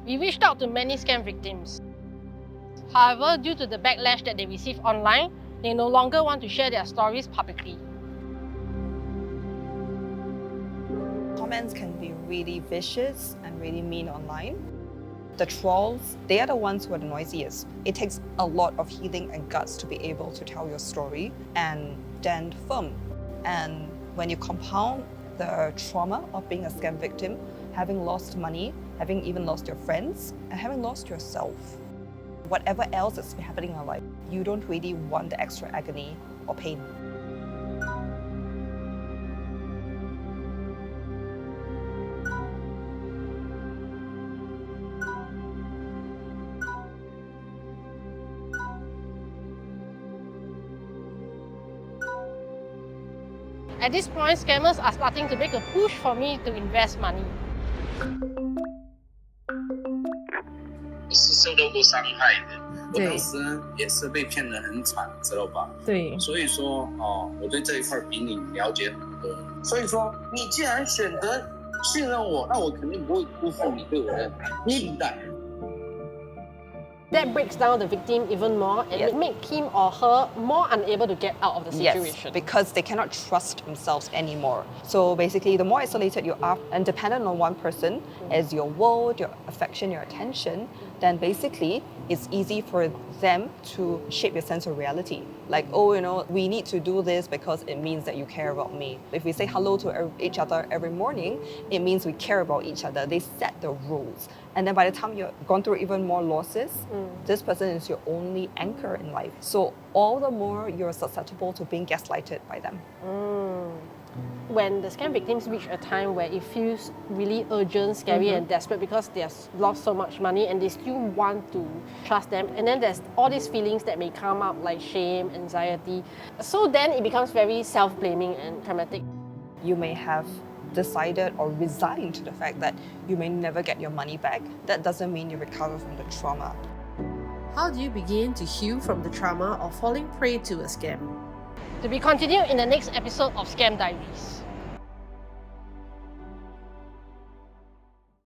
We reached out to many scam victims. However, due to the backlash that they receive online, they no longer want to share their stories publicly. Comments can be really vicious and really mean online. The trolls, they are the ones who are the noisiest. It takes a lot of healing and guts to be able to tell your story and stand firm. And when you compound the trauma of being a scam victim, having lost money, having even lost your friends, and having lost yourself, whatever else is happening in your life, you don't really want the extra agony or pain. At this point, scammers are starting to make a push for me to invest money. 我是受到过伤害的，我对当时也是被骗得很惨，知道吧？对，所以说我对这一块比你了解很多。所以说，你既然选择信任我，那我肯定不会辜负你对我的信赖。 That breaks down the victim even more and Yes. make him or her more unable to get out of the situation. Yes, because they cannot trust themselves anymore. So basically, the more isolated you are and dependent on one person as your world, your affection, your attention, then basically it's easy for them to shape your sense of reality. Like, oh, you know, we need to do this because it means that you care about me. If we say hello to each other every morning, it means we care about each other. They set the rules. And then by the time you've gone through even more losses, this person is your only anchor in life. So all the more you're susceptible to being gaslighted by them. When the scam victims reach a time where it feels really urgent, scary and desperate because they have lost so much money and they still want to trust them, and then there's all these feelings that may come up like shame, anxiety. So then it becomes very self-blaming and traumatic. You may have decided or resigned to the fact that you may never get your money back. That doesn't mean you recover from the trauma. How do you begin to heal from the trauma of falling prey to a scam? To be continued in the next episode of Scam Diaries.